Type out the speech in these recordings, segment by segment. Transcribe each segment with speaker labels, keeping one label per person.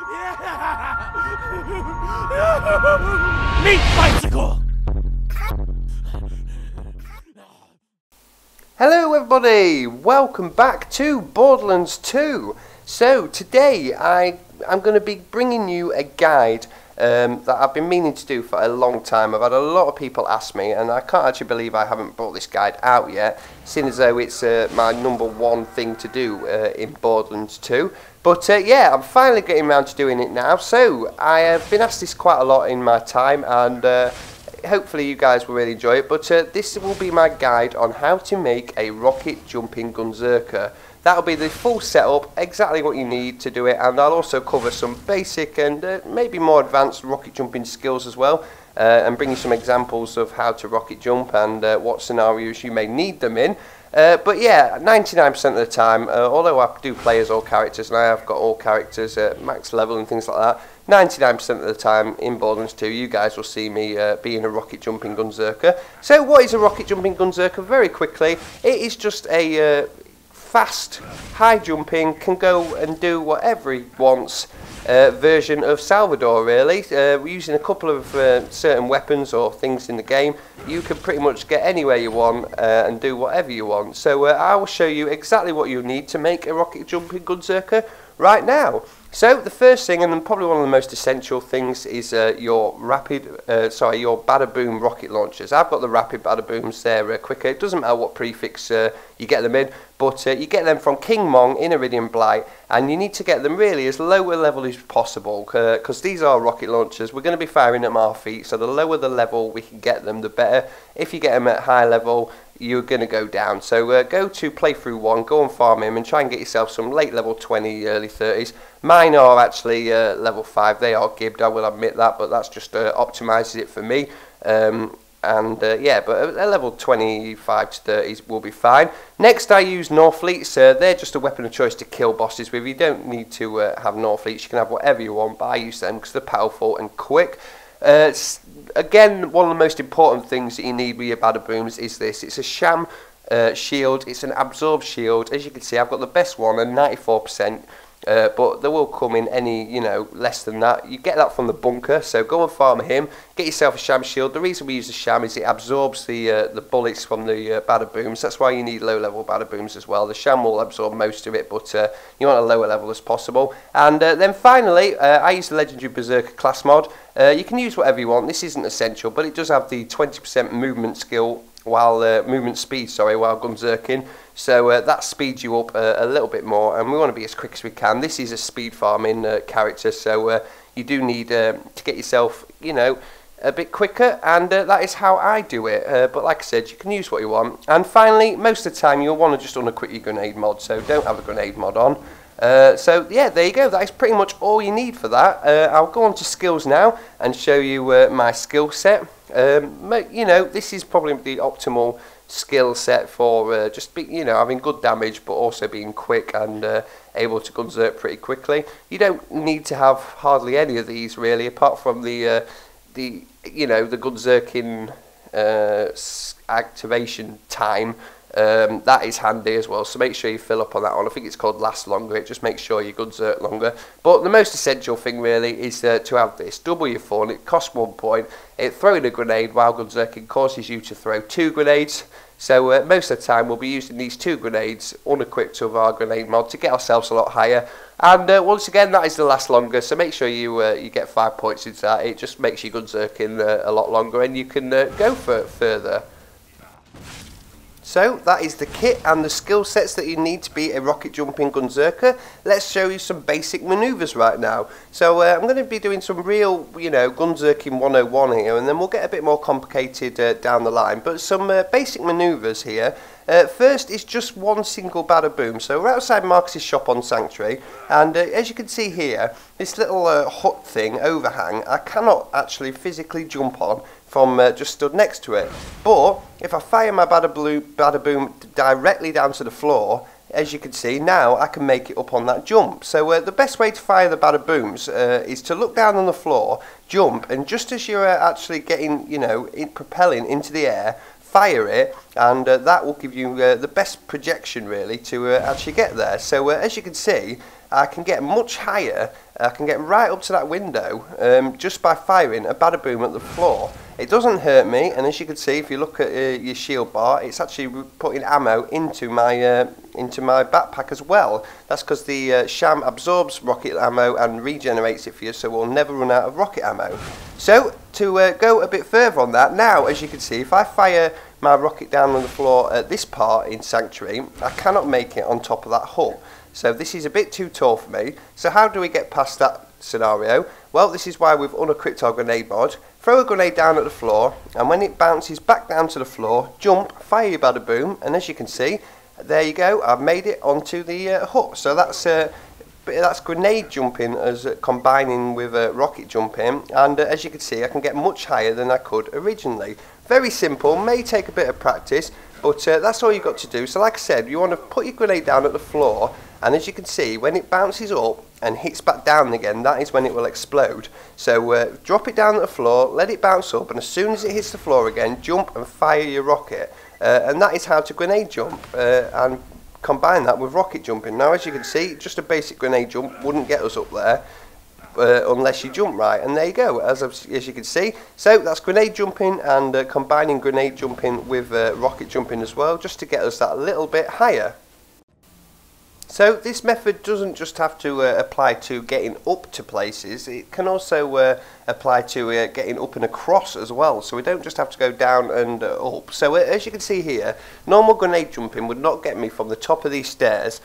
Speaker 1: Meat bicycle!
Speaker 2: Hello everybody, welcome back to Borderlands 2. So today I'm going to be bringing you a guide that I've been meaning to do for a long time. I've had a lot of people ask me, and I can't actually believe I haven't brought this guide out yet, seeing as though it's my #1 thing to do in Borderlands 2. But yeah, I'm finally getting around to doing it now. So I have been asked this quite a lot in my time, and hopefully you guys will really enjoy it. But this will be my guide on how to make a Rocket Jumping Gunzerker. That'll be the full setup, exactly what you need to do it, and I'll also cover some basic and maybe more advanced rocket jumping skills as well, and bring you some examples of how to rocket jump and what scenarios you may need them in. But yeah, 99% of the time, although I do play as all characters, and I have got all characters at max level and things like that, 99% of the time in Borderlands 2, you guys will see me being a rocket jumping gunzerker. So what is a rocket jumping gunzerker? Very quickly, it is just a fast, high jumping, can go and do whatever he wants version of Salvador, really. Using a couple of certain weapons or things in the game, you can pretty much get anywhere you want and do whatever you want. So I will show you exactly what you need to make a rocket jumping gunzerker right now. So the first thing, and then probably one of the most essential things, is your Badaboom rocket launchers. I've got the rapid Badabooms. They're quicker. It doesn't matter what prefix you get them in, but you get them from King Mong in Eridium Blight, and you need to get them really as low a level as possible, because these are rocket launchers. We're going to be firing them at our feet, so the lower the level we can get them, the better. If you get them at high level, you're going to go down. So go to playthrough 1, go and farm him and try and get yourself some late level 20, early 30s. Mine are actually level 5, they are gibbed, I will admit that, but that's just optimises it for me. Yeah, but a level 25 to 30s will be fine. Next I use Norfleets. They're just a weapon of choice to kill bosses with. You don't need to have Norfleets, you can have whatever you want, but I use them because they're powerful and quick. Again, one of the most important things that you need with your Badabooms is this. It's a Sham Shield. It's an absorb shield. As you can see, I've got the best one at 94%. But they will come in any, less than that. You get that from the bunker, so go and farm him. Get yourself a Sham Shield. The reason we use the Sham is it absorbs the bullets from the Badabooms. That's why you need low-level Badabooms as well. The Sham will absorb most of it, but you want a lower level as possible. And then finally, I use the Legendary Beserker Class mod. You can use whatever you want. This isn't essential, but it does have the 20% movement skill while movement speed, while gunzerking. So that speeds you up a little bit more, and we want to be as quick as we can. This is a speed farming character, so you do need to get yourself, a bit quicker, and that is how I do it. But like I said, you can use what you want. And finally, most of the time you'll want to just unequip your grenade mod, so don't have a grenade mod on. So yeah, there you go. That is pretty much all you need for that. I'll go on to skills now and show you my skill set. This is probably the optimal skill set for just having good damage, but also being quick and able to gunzerk pretty quickly. You don't need to have hardly any of these really, apart from the gunzerking activation time. That is handy as well, so make sure you fill up on that one. I think it's called last longer. It just makes sure you gunzerk longer. But the most essential thing really is to have this. Double your fun. It costs 1 point. Throwing a grenade while gunzerking causes you to throw 2 grenades. So most of the time we'll be using these 2 grenades unequipped of our grenade mod to get ourselves a lot higher. And once again, that is the last longer, so make sure you get 5 points into that. It just makes you gunzerking a lot longer, and you can go for further. So that is the kit and the skill sets that you need to be a rocket jumping gunzerker. Let's show you some basic maneuvers right now. So I'm going to be doing some real, gunzerking 101 here, and then we'll get a bit more complicated down the line. But some basic maneuvers here. First is just one single Badaboom. So we're outside Marcus's shop on Sanctuary, and as you can see here, this little hut thing, overhang, I cannot actually physically jump on from just stood next to it. But if I fire my Badaboom directly down to the floor, as you can see now, I can make it up on that jump. So the best way to fire the Badabooms is to look down on the floor, jump, and just as you're actually getting, propelling into the air, fire it, and that will give you the best projection really to actually get there. So as you can see, I can get much higher. I can get right up to that window just by firing a Badaboom at the floor. It doesn't hurt me, and as you can see, if you look at your shield bar, it's actually putting ammo into my backpack as well. That's because the Sham absorbs rocket ammo and regenerates it for you, so we'll never run out of rocket ammo. So, to go a bit further on that, now, as you can see, if I fire my rocket down on the floor at this part in Sanctuary, I cannot make it on top of that hut. So this is a bit too tall for me. So how do we get past that scenario? Well, this is why we've unequipped our grenade mod. Throw a grenade down at the floor, and when it bounces back down to the floor, jump, fire your Badaboom, and as you can see, there you go, I've made it onto the hut. So that's grenade jumping as combining with rocket jumping, and as you can see, I can get much higher than I could originally. Very simple, may take a bit of practice, but that's all you've got to do. So like I said, you want to put your grenade down at the floor, and as you can see, when it bounces up and hits back down again, that is when it will explode. So drop it down at the floor, let it bounce up, and as soon as it hits the floor again, jump and fire your rocket. And that is how to grenade jump, and combine that with rocket jumping. Now as you can see, just a basic grenade jump wouldn't get us up there unless you jump right, and there you go, as you can see. So that's grenade jumping, and combining grenade jumping with rocket jumping as well, just to get us that little bit higher. So this method doesn't just have to apply to getting up to places, it can also apply to getting up and across as well, so we don't just have to go down and up. So as you can see here, normal grenade jumping would not get me from the top of these stairs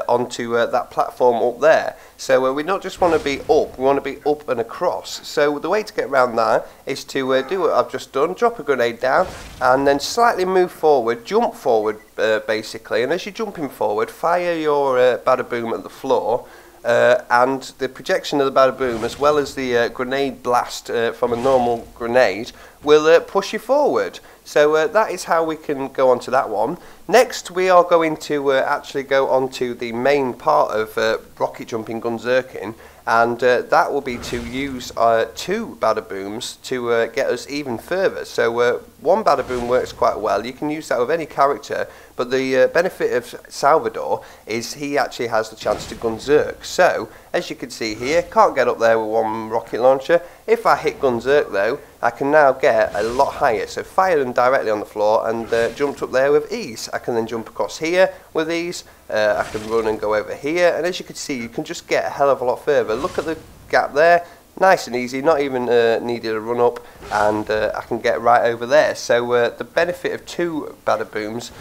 Speaker 2: onto that platform up there. So we not just want to be up, we want to be up and across. So the way to get around that is to do what I've just done, drop a grenade down and then slightly move forward, jump forward basically, and as you're jumping forward, fire your Badaboom at the floor. And the projection of the Badaboom, as well as the grenade blast from a normal grenade, will push you forward. So that is how we can go on to that one. Next we are going to actually go on to the main part of Rocket Jumping Gunzerker, and that will be to use 2 Badabooms to get us even further. So one Badaboom works quite well, you can use that with any character, but the benefit of Salvador is he actually has the chance to Gunzerk. So as you can see here, can't get up there with one rocket launcher. If I hit Gunzerk though, I can now get a lot higher, so fire them directly on the floor and jumped up there with ease. I can then jump across here with ease, I can run and go over here, and as you can see, you can just get a hell of a lot further. Look at the gap there, nice and easy, not even needed a run up, and I can get right over there. So the benefit of 2 Badabooms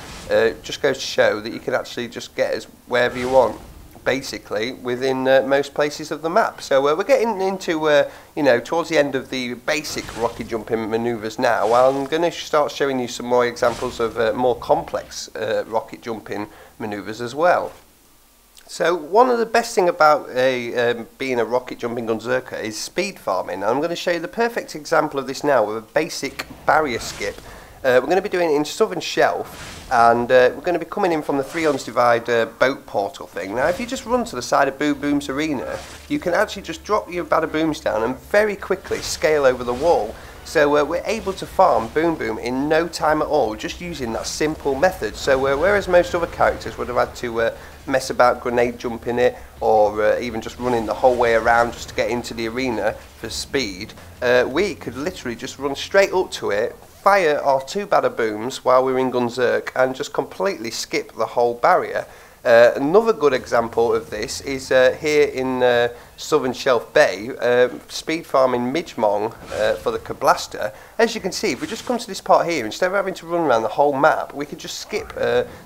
Speaker 2: just goes to show that you can actually just get us wherever you want, basically within most places of the map. So we're getting into you know, towards the end of the basic rocket jumping maneuvers now. I'm going to start showing you some more examples of more complex rocket jumping maneuvers as well. So one of the best thing about being a rocket jumping Gunzerker is speed farming. I'm going to show you the perfect example of this now with a basic barrier skip. We're going to be doing it in Southern Shelf, and we're going to be coming in from the 3 ons divide boat portal thing. Now if you just run to the side of Boom's arena, you can actually just drop your Badabooms down and very quickly scale over the wall. So we're able to farm Boom in no time at all, just using that simple method. So whereas most other characters would have had to mess about grenade jumping it, or even just running the whole way around just to get into the arena for speed, we could literally just run straight up to it, fire our 2 Badabooms while we're in Gunzerk, and just completely skip the whole barrier. Another good example of this is here in Southern Shelf Bay, speed farming Mong for the Kablaster. As you can see, if we just come to this part here, instead of having to run around the whole map, we could just skip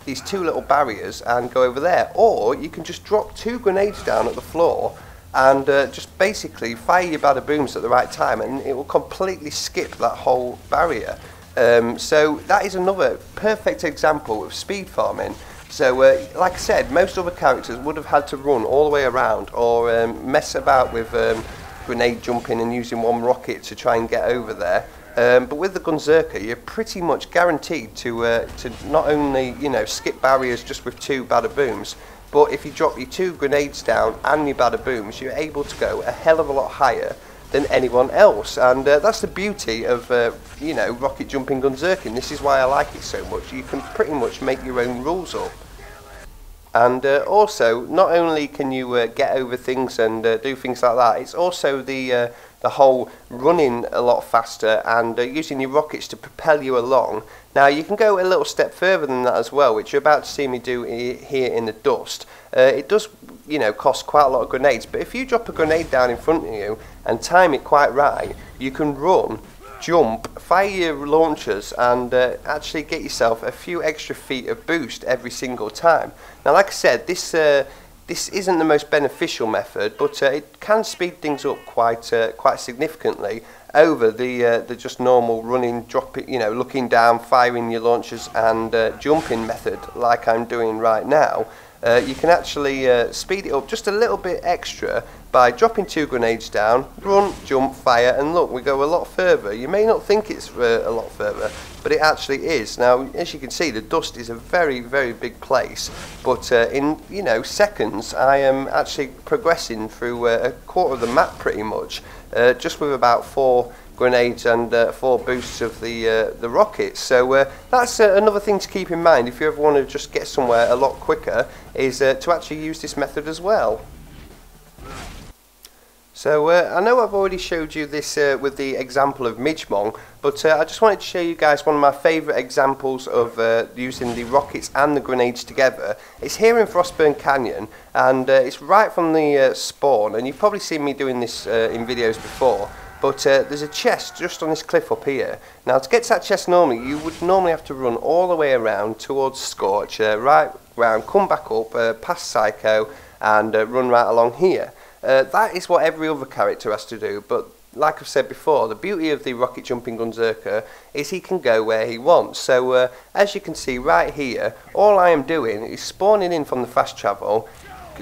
Speaker 2: these 2 little barriers and go over there. Or you can just drop 2 grenades down at the floor and just basically fire your Badabooms at the right time, and it will completely skip that whole barrier. So that is another perfect example of speed farming. So like I said, most other characters would have had to run all the way around, or mess about with grenade jumping and using one rocket to try and get over there. But with the Gunzerker, you're pretty much guaranteed to not only, you know, skip barriers just with 2 Badabooms, but if you drop your 2 grenades down and your Badabooms, you're able to go a hell of a lot higher than anyone else. And that's the beauty of you know, rocket jumping Gunzerker. This is why I like it so much. You can pretty much make your own rules up. And also, not only can you get over things and do things like that, it's also the whole running a lot faster and using your rockets to propel you along. Now you can go a little step further than that as well, which you're about to see me do here in the dust. It does, you know, cost quite a lot of grenades, but if you drop a grenade down in front of you and time it quite right, you can run, jump, fire your launchers and actually get yourself a few extra feet of boost every single time. Now like I said, this isn't the most beneficial method, but it can speed things up quite significantly over the just normal running, dropping, you know, looking down, firing your launchers and jumping method like I'm doing right now. You can actually speed it up just a little bit extra by dropping 2 grenades down, run, jump, fire, and look, we go a lot further. You may not think it's a lot further, but it actually is. Now, as you can see, the dust is a very, very big place, but in, you know, seconds, I am actually progressing through a quarter of the map pretty much, just with about 4 grenades and 4 boosts of the rockets. So that's another thing to keep in mind if you ever want to just get somewhere a lot quicker, is to actually use this method as well. So I know I've already showed you this with the example of Mong, but I just wanted to show you guys one of my favourite examples of using the rockets and the grenades together. It's here in Frostburn Canyon, and it's right from the spawn, and you've probably seen me doing this in videos before. But there's a chest just on this cliff up here. Now to get to that chest normally, you would normally have to run all the way around towards Scorch, right round, come back up, past Psycho, and run right along here. That is what every other character has to do, but like I've said before, the beauty of the Rocket Jumping Gunzerker is he can go where he wants. So as you can see right here, all I am doing is spawning in from the fast travel,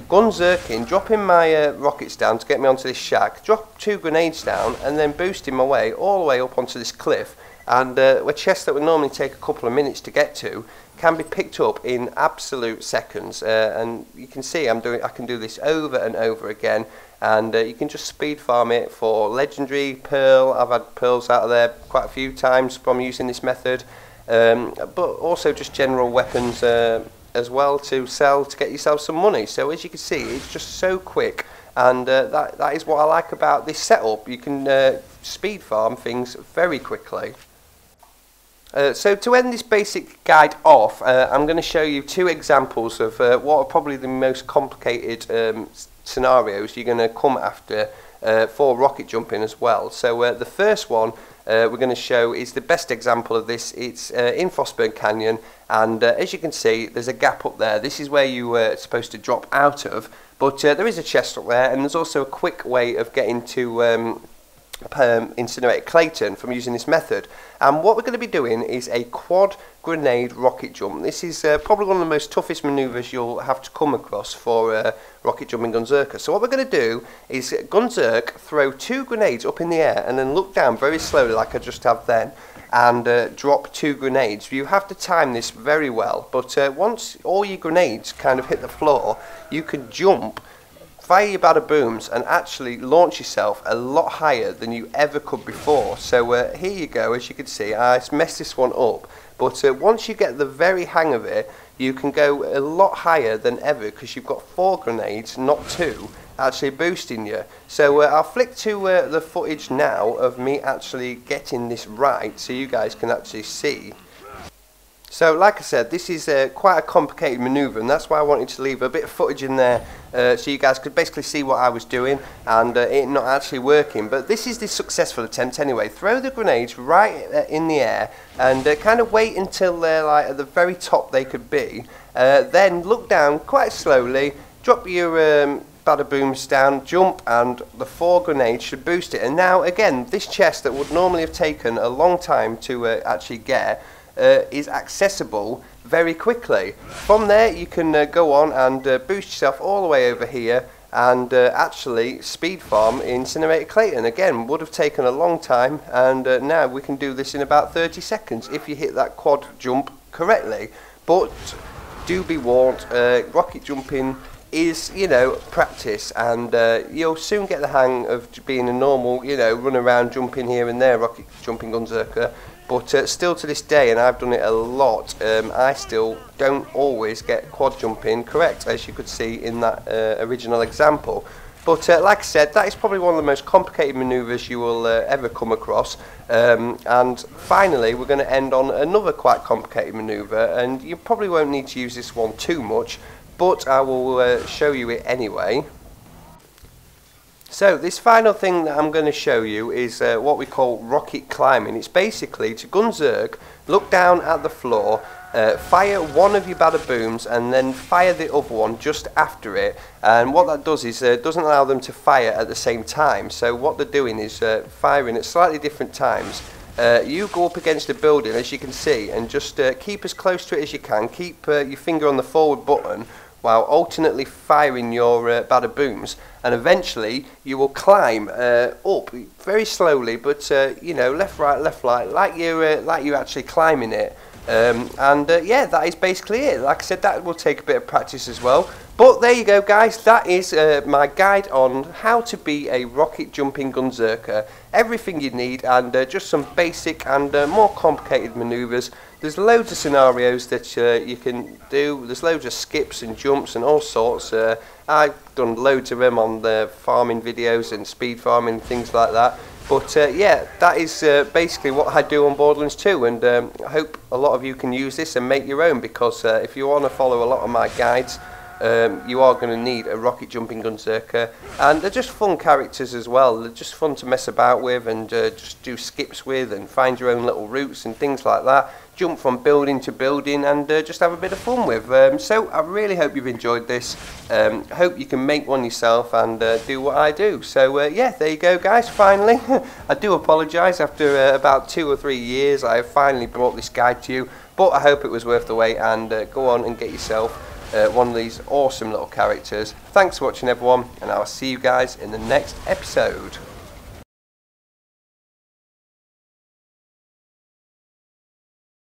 Speaker 2: gunzerking, dropping my rockets down to get me onto this shack, drop 2 grenades down, and then boosting my way all the way up onto this cliff. And a chest that would normally take a couple of minutes to get to can be picked up in absolute seconds. And you can see I can do this over and over again. And you can just speed farm it for legendary pearl. I've had pearls out of there quite a few times from using this method, but also just general weapons as well to sell to get yourself some money. So as you can see, it's just so quick, and that is what I like about this setup. You can speed farm things very quickly. So to end this basic guide off, I'm going to show you 2 examples of what are probably the most complicated scenarios you're going to come after for rocket jumping as well. So the first one we're going to show is the best example of this. It's in Frostburn Canyon, and as you can see, there's a gap up there. This is where you were supposed to drop out of, but there is a chest up there, and there's also a quick way of getting to Incinerator Clayton from using this method. And what we're going to be doing is a quad grenade rocket jump. This is probably one of the most toughest maneuvers you'll have to come across for Rocket Jumping Gunzerker. So what we're going to do is Gunzerk, throw 2 grenades up in the air and then look down very slowly like I just have then, and drop 2 grenades. You have to time this very well, but once all your grenades kind of hit the floor, you can jump, fire your Badabooms, and actually launch yourself a lot higher than you ever could before. So here you go. As you can see, I messed this one up, but once you get the very hang of it, you can go a lot higher than ever because you've got 4 grenades, not 2, actually boosting you. So I'll flick to the footage now of me actually getting this right so you guys can actually see. So like I said, this is quite a complicated manoeuvre, and that's why I wanted to leave a bit of footage in there so you guys could basically see what I was doing and it not actually working. But this is the successful attempt anyway. Throw the grenades right in the air and kind of wait until they're like at the very top they could be. Then look down quite slowly, drop your Badabooms down, jump, and the 4 grenades should boost it. And now again, this chest that would normally have taken a long time to actually get is accessible very quickly. From there you can go on and boost yourself all the way over here and actually speed farm Incinerator Clayton. Again, would have taken a long time, and now we can do this in about 30 seconds if you hit that quad jump correctly. But do be warned, rocket jumping is, you know, practice, and you'll soon get the hang of being a normal, you know, run around jumping here and there Rocket Jumping Gunzerker. but still to this day, and I've done it a lot, I still don't always get quad jumping correct, as you could see in that original example. But like I said, that is probably one of the most complicated manoeuvres you will ever come across. And finally, we're going to end on another quite complicated manoeuvre, and you probably won't need to use this one too much, but I will show you it anyway. So this final thing that I'm going to show you is what we call rocket climbing. It's basically to Gunzerk, look down at the floor, fire one of your Badabooms and then fire the other one just after it, and what that does is doesn't allow them to fire at the same time. So what they're doing is firing at slightly different times. You go up against the building, as you can see, and just keep as close to it as you can. Keep your finger on the forward button while alternately firing your Badabooms, and eventually you will climb up very slowly, but you know, left, right, like you're actually climbing it. Yeah, that is basically it. Like I said, that will take a bit of practice as well. But there you go, guys. That is my guide on how to be a rocket jumping Gunzerker. Everything you need, and just some basic and more complicated manoeuvres. There's loads of scenarios that you can do. There's loads of skips and jumps and all sorts. I've done loads of them on the farming videos and speed farming and things like that. But yeah, that is basically what I do on Borderlands 2, and I hope a lot of you can use this and make your own, because if you want to follow a lot of my guides, you are going to need a rocket jumping Gunzerker, and they're just fun characters as well. They're just fun to mess about with and just do skips with and find your own little routes and things like that. Jump from building to building and just have a bit of fun with. So I really hope you've enjoyed this. Hope you can make one yourself and do what I do. So yeah, there you go, guys. Finally, I do apologise. After about 2 or 3 years, I have finally brought this guide to you. But I hope it was worth the wait, and go on and get yourself one of these awesome little characters. Thanks for watching, everyone, and I'll see you guys in the next episode.